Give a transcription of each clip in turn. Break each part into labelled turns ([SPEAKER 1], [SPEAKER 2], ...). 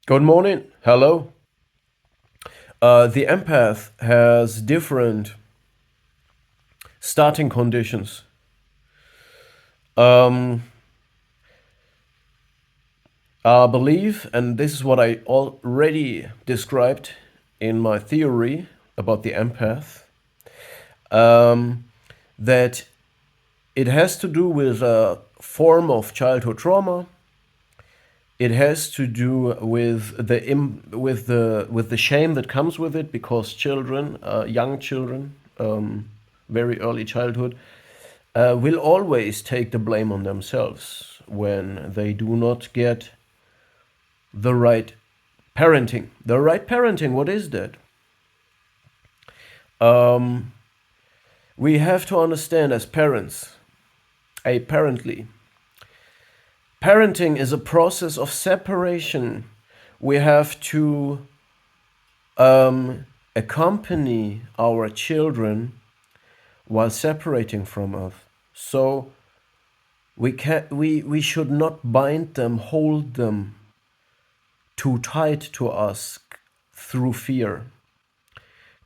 [SPEAKER 1] Good morning. Hello. The empath has different starting conditions. Um, I believe, and this is what I already described in my theory about the empath, um, that it has to do with a form of childhood trauma. It has to do with the shame that comes with it because children, young children, very early childhood, will always take the blame on themselves when they do not get the right parenting. The right parenting, what is that? Um, we have to understand as parents, apparently, parenting is a process of separation. We have to accompany our children while separating from us. So we should not bind them, hold them too tight to us through fear,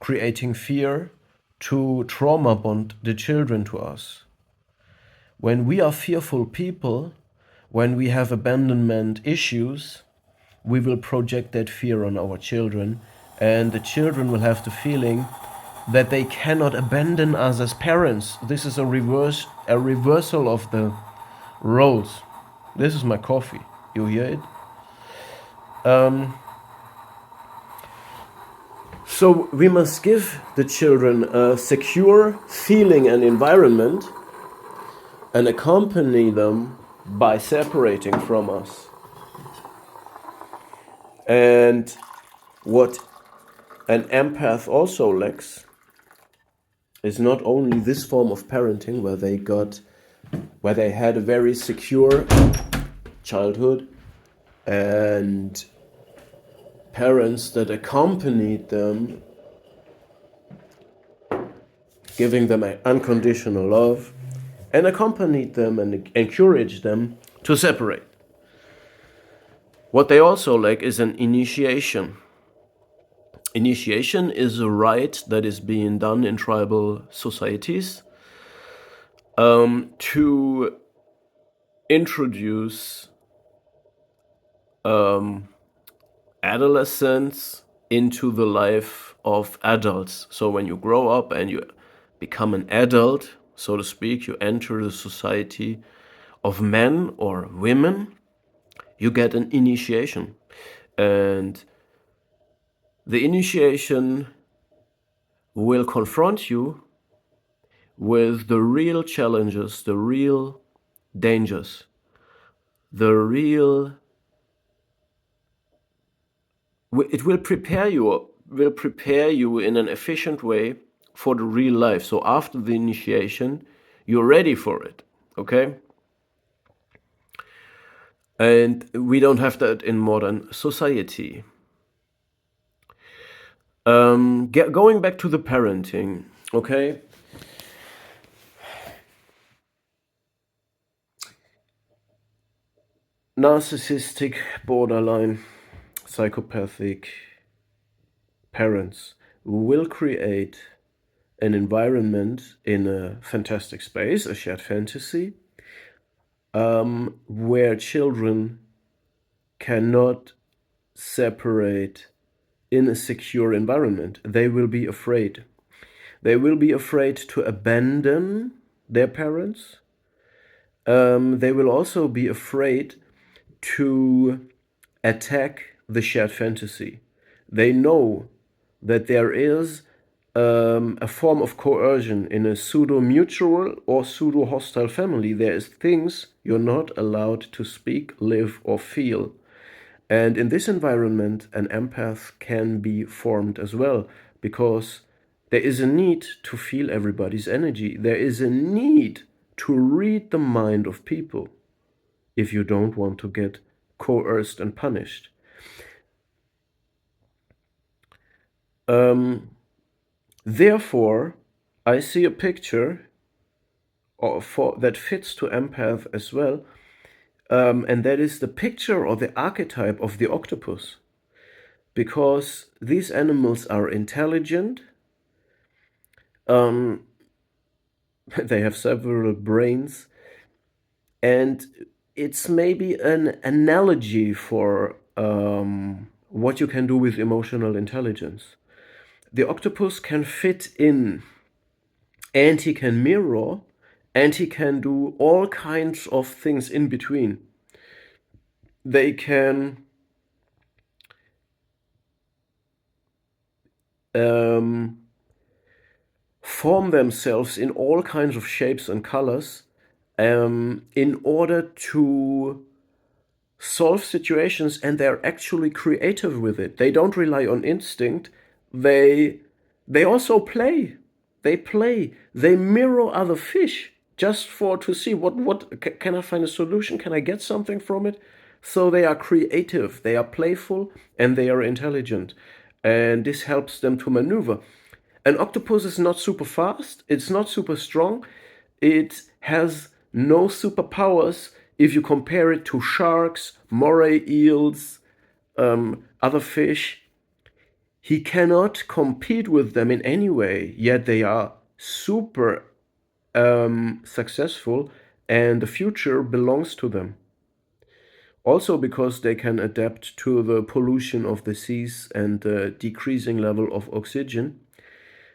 [SPEAKER 1] creating fear to trauma bond the children to us. When we are fearful people, when we have abandonment issues, we will project that fear on our children, and the children will have the feeling that they cannot abandon us as parents. This is a reversal of the roles. This is my coffee. You hear it? Um, so we must give the children a secure feeling and environment and accompany them by separating from us. And what an empath also lacks is not only this form of parenting where they had a very secure childhood and parents that accompanied them, giving them unconditional love, and accompanied them and encouraged them to separate. What they also lack is an initiation. Initiation is a rite that is being done in tribal societies to introduce adolescence into the life of adults. So when you grow up and you become an adult, so to speak, you enter the society of men or women, you get an initiation. And the initiation will confront you with the real challenges, the real dangers, the real it will prepare you in an efficient way for the real life. So after the initiation, you're ready for it, okay? And we don't have that in modern society. Going back to the parenting, okay? Narcissistic, borderline, psychopathic parents will create an environment in a fantastic space, a shared fantasy, where children cannot separate in a secure environment. They will be afraid. They will be afraid to abandon their parents. They will also be afraid to attack the shared fantasy. They know that there is a form of coercion in a pseudo-mutual or pseudo-hostile family. There is things you're not allowed to speak, live, or feel. And in this environment, an empath can be formed as well, because there is a need to feel everybody's energy. There is a need to read the mind of people if you don't want to get coerced and punished. Therefore, I see a picture that fits to empath as well, and that is the picture or the archetype of the octopus. because these animals are intelligent. Um, they have several brains, and it's maybe an analogy for what you can do with emotional intelligence. The octopus can fit in, and he can mirror, and he can do all kinds of things in between. They can um, form themselves in all kinds of shapes and colors in order to solve situations, and they're actually creative with it. They don't rely on instinct. They also play. They play. They mirror other fish just for to see what can I find a solution? Can I get something from it? So they are creative, they are playful, and they are intelligent. And this helps them to maneuver. An octopus is not super fast, it's not super strong, it has no superpowers if you compare it to sharks, moray eels, other fish. He cannot compete with them in any way, yet they are super successful, and the future belongs to them. Also because they can adapt to the pollution of the seas and the decreasing level of oxygen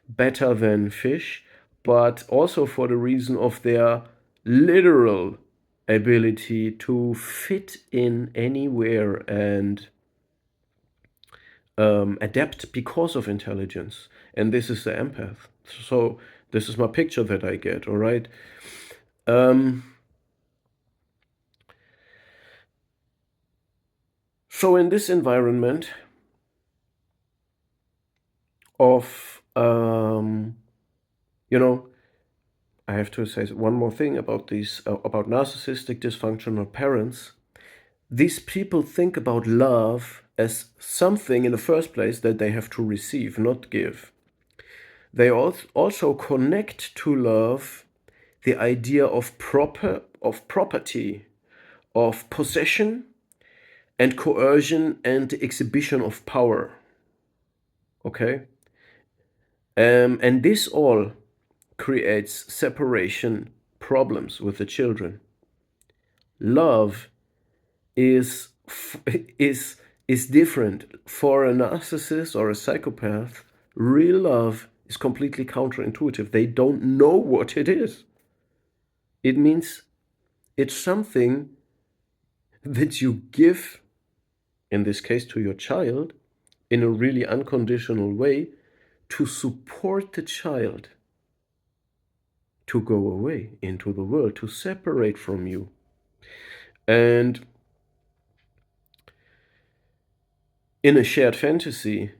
[SPEAKER 1] better than fish, but also for the reason of their literal ability to fit in anywhere and adapt because of intelligence. And this is the empath. So this is my picture that I get, all right? So in this environment of, I have to say one more thing about these, about narcissistic dysfunctional parents. These people think about love as something in the first place that they have to receive, not give. They also connect to love the idea of property, of possession, and coercion, and the exhibition of power. Okay? And this all creates separation problems with the children. Love is is is different for a narcissist or a psychopath. Real love is completely counterintuitive. They don't know what it is. It means it's something that you give, in this case to your child, in a really unconditional way to support the child to go away into the world, to separate from you. And in a shared fantasy,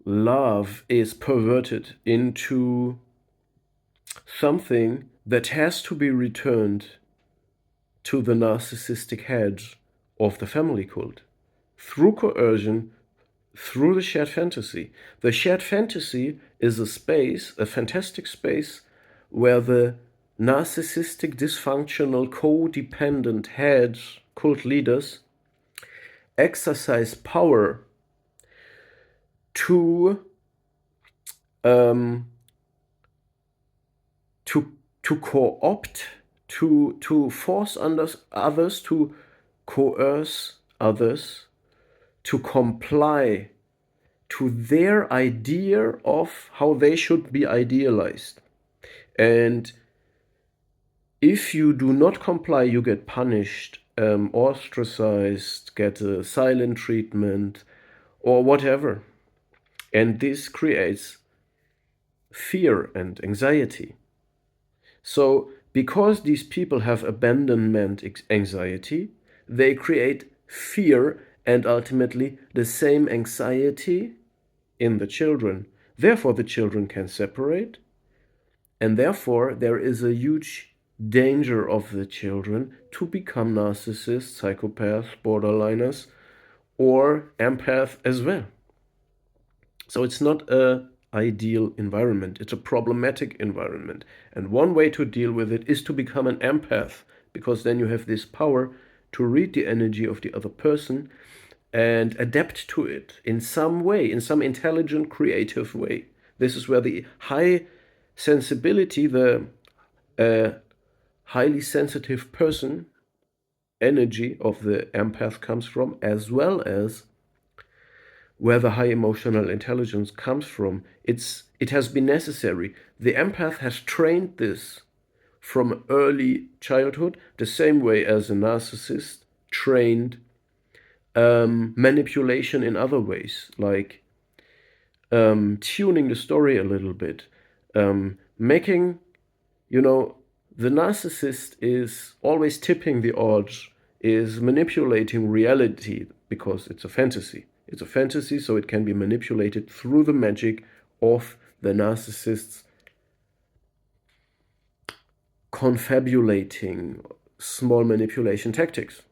[SPEAKER 1] love is perverted into something that has to be returned to the narcissistic head of the family cult through coercion, through the shared fantasy. The shared fantasy is a space, a fantastic space, where the narcissistic, dysfunctional, codependent heads, cult leaders, exercise power to to co-opt, to force others, to coerce others to comply to their idea of how they should be idealized. And if you do not comply, you get punished, ostracized, get a silent treatment, or whatever. And this creates fear and anxiety. So, because these people have abandonment anxiety, they create fear and ultimately the same anxiety in the children. Therefore, the children can separate, and therefore, there is a huge danger of the children to become narcissists, psychopaths, borderliners, or empath as well. So it's not a ideal environment. It's a problematic environment. And one way to deal with it is to become an empath, because then you have this power to read the energy of the other person and adapt to it in some way, in some intelligent, creative way. This is where the high sensibility, the uh, highly sensitive person energy of the empath comes from, as well as where the high emotional intelligence comes from. It has been necessary. The empath has trained this from early childhood, the same way as a narcissist trained manipulation in other ways, like tuning the story a little bit, making, you know, the narcissist is always tipping the odds, is manipulating reality because it's a fantasy. It's a fantasy, so it can be manipulated through the magic of the narcissist's confabulating small manipulation tactics.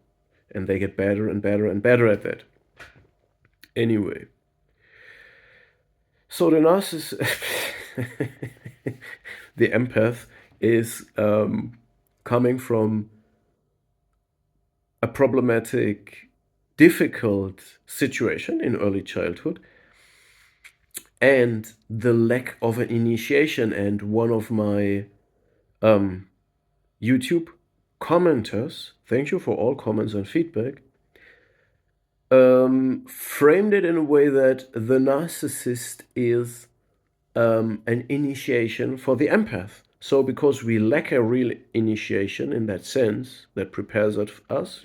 [SPEAKER 1] And they get better and better and better at that. Anyway, so the narcissist, the empath, is coming from a problematic, difficult situation in early childhood and the lack of an initiation. And one of my YouTube commenters, thank you for all comments and feedback, framed it in a way that the narcissist is an initiation for the empath. So because we lack a real initiation in that sense that prepares us,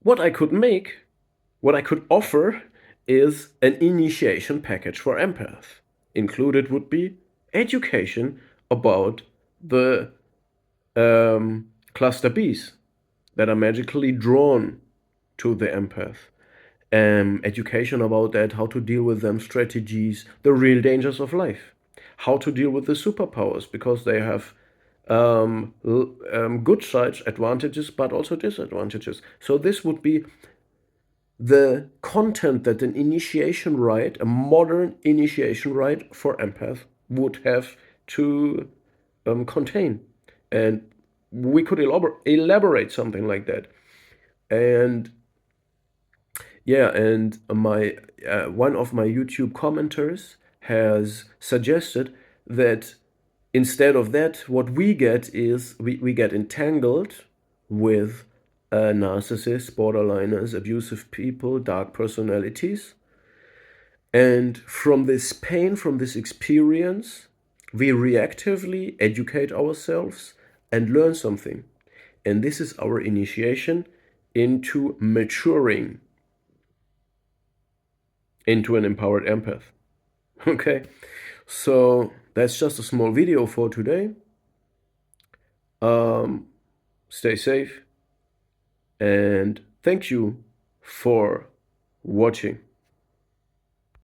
[SPEAKER 1] what I could offer is an initiation package for empath. Included would be education about the cluster Bs that are magically drawn to the empath. Education about that, how to deal with them, strategies, the real dangers of life, how to deal with the superpowers, because they have good sides, advantages, but also disadvantages. So this would be the content that an initiation rite, a modern initiation rite for empath, would have to contain. And we could elaborate something like that. And yeah, and my one of my YouTube commenters has suggested that instead of that, what we get is we get entangled with narcissists, borderliners, abusive people, dark personalities. And from this pain, from this experience, we reactively educate ourselves and learn something. And this is our initiation into maturing into an empowered empath. Okay, so that's just a small video for today. Stay safe and thank you for watching.